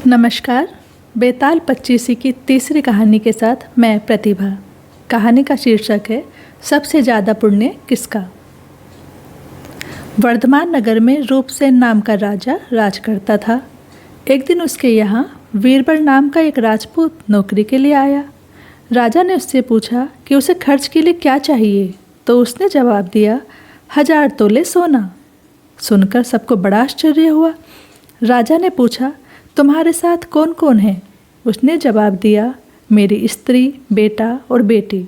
नमस्कार। बेताल पच्चीसी की तीसरी कहानी के साथ मैं प्रतिभा। कहानी का शीर्षक है सबसे ज़्यादा पुण्य किसका। वर्धमान नगर में रूपसेन नाम का राजा राज करता था। एक दिन उसके यहाँ वीरबल नाम का एक राजपूत नौकरी के लिए आया। राजा ने उससे पूछा कि उसे खर्च के लिए क्या चाहिए, तो उसने जवाब दिया 1000 तोले सोना। सुनकर सबको बड़ा आश्चर्य हुआ। राजा ने पूछा तुम्हारे साथ कौन कौन है? उसने जवाब दिया मेरी स्त्री, बेटा और बेटी।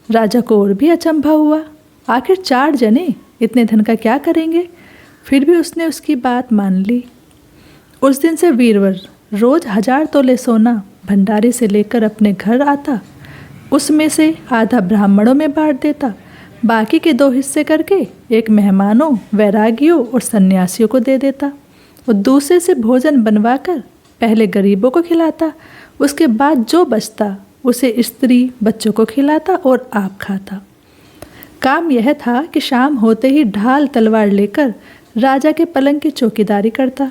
राजा को और भी अचंभा हुआ, आखिर 4 जने इतने धन का क्या करेंगे? फिर भी उसने उसकी बात मान ली। उस दिन से वीरबल रोज़ 1000 तोले सोना भंडारे से लेकर अपने घर आता। उसमें से आधा ब्राह्मणों में बांट देता, बाकी के 2 हिस्से करके एक मेहमानों, वैरागियों और सन्यासियों को दे देता और दूसरे से भोजन बनवाकर पहले गरीबों को खिलाता। उसके बाद जो बचता उसे स्त्री, बच्चों को खिलाता और आप खाता। काम यह था कि शाम होते ही ढाल तलवार लेकर राजा के पलंग की चौकीदारी करता।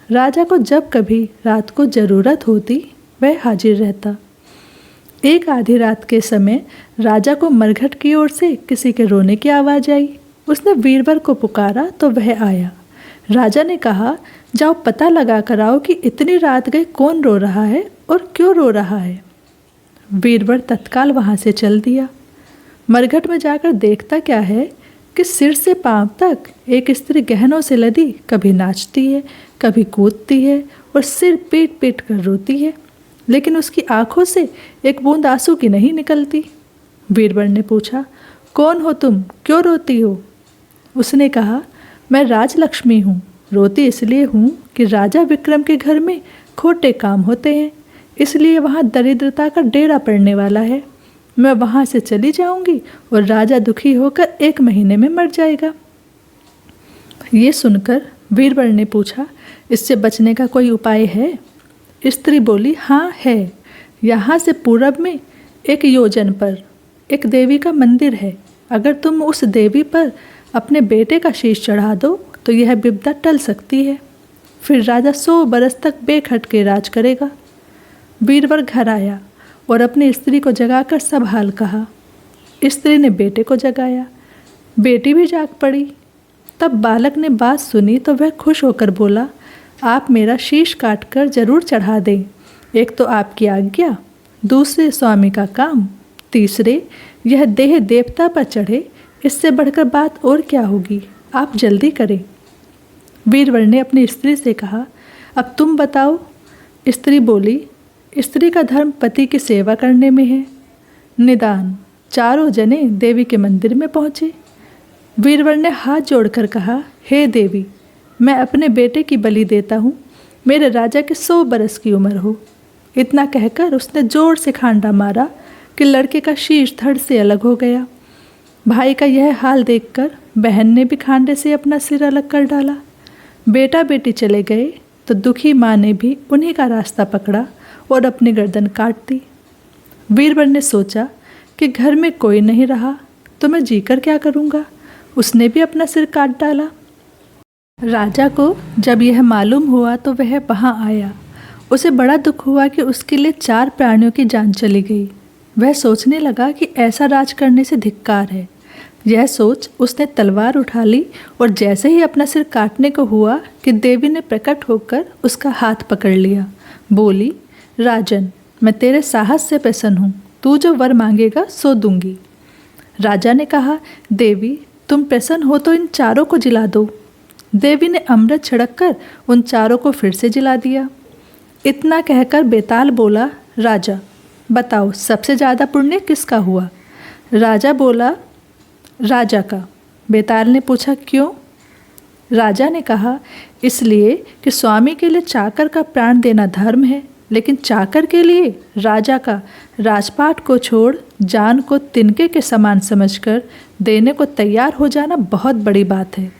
राजा को जब कभी रात को ज़रूरत होती वह हाजिर रहता। एक आधी रात के समय राजा को मरघट की ओर से किसी के रोने की आवाज़ आई। उसने वीरबल को पुकारा तो वह आया। राजा ने कहा जाओ पता लगा कर आओ कि इतनी रात गए कौन रो रहा है और क्यों रो रहा है। वीरबल तत्काल वहाँ से चल दिया। मरघट में जाकर देखता क्या है कि सिर से पांव तक एक स्त्री गहनों से लदी कभी नाचती है, कभी कूदती है और सिर पीट पीट कर रोती है, लेकिन उसकी आंखों से एक बूंद आंसू की नहीं निकलती। वीरबल ने पूछा कौन हो तुम, क्यों रोती हो? उसने कहा मैं राजलक्ष्मी हूँ। रोती इसलिए हूँ कि राजा विक्रम के घर में खोटे काम होते हैं, इसलिए वहाँ दरिद्रता का डेरा पड़ने वाला है। मैं वहाँ से चली जाऊँगी और राजा दुखी होकर 1 महीने में मर जाएगा। ये सुनकर वीरबल ने पूछा इससे बचने का कोई उपाय है? स्त्री बोली हाँ है। यहाँ से पूरब में 1 योजन पर एक देवी का मंदिर है। अगर तुम उस देवी पर अपने बेटे का शीश चढ़ा दो तो यह विपदा टल सकती है। फिर राजा 100 बरस तक बेखटके राज करेगा। वीरबल घर आया और अपनी स्त्री को जगाकर सब हाल कहा। स्त्री ने बेटे को जगाया, बेटी भी जाग पड़ी। तब बालक ने बात सुनी तो वह खुश होकर बोला आप मेरा शीश काट कर जरूर चढ़ा दें। एक तो आपकी आज्ञा, दूसरे स्वामी का काम, तीसरे यह देह देवता पर चढ़े। इससे बढ़कर बात और क्या होगी, आप जल्दी करें। वीरबल ने अपनी स्त्री से कहा अब तुम बताओ। स्त्री बोली स्त्री का धर्म पति की सेवा करने में है। निदान 4 जने देवी के मंदिर में पहुँचे। वीरबल ने हाथ जोड़कर कहा हे देवी, मैं अपने बेटे की बलि देता हूँ, मेरे राजा के 100 बरस की उम्र हो। इतना कहकर उसने जोर से खांडा मारा कि लड़के का शीश धड़ से अलग हो गया। भाई का यह हाल देखकर बहन ने भी खांडे से अपना सिर अलग कर डाला। बेटा बेटी चले गए तो दुखी माँ ने भी उन्हीं का रास्ता पकड़ा और अपनी गर्दन काट दी। वीरबल ने सोचा कि घर में कोई नहीं रहा तो मैं जीकर क्या करूँगा। उसने भी अपना सिर काट डाला। राजा को जब यह मालूम हुआ तो वह वहाँ आया। उसे बड़ा दुख हुआ कि उसके लिए 4 प्राणियों की जान चली गई। वह सोचने लगा कि ऐसा राज करने से धिक्कार है। यह सोच उसने तलवार उठा ली और जैसे ही अपना सिर काटने को हुआ कि देवी ने प्रकट होकर उसका हाथ पकड़ लिया। बोली राजन, मैं तेरे साहस से प्रसन्न हूँ, तू जो वर मांगेगा सो दूंगी। राजा ने कहा देवी तुम प्रसन्न हो तो इन 4 को जिला दो। देवी ने अमृत छिड़क कर उन 4 को फिर से जिला दिया। इतना कहकर बेताल बोला राजा बताओ सबसे ज़्यादा पुण्य किसका हुआ? राजा बोला राजा का। बेताल ने पूछा क्यों? राजा ने कहा इसलिए कि स्वामी के लिए चाकर का प्राण देना धर्म है, लेकिन चाकर के लिए राजा का राजपाट को छोड़ जान को तिनके के समान समझकर देने को तैयार हो जाना बहुत बड़ी बात है।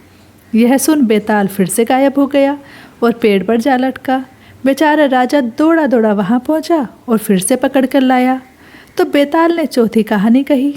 यह सुन बेताल फिर से गायब हो गया और पेड़ पर जा लटका। बेचारा राजा दौड़ा दौड़ा वहाँ पहुँचा और फिर से पकड़ कर लाया। तो बेताल ने चौथी कहानी कही।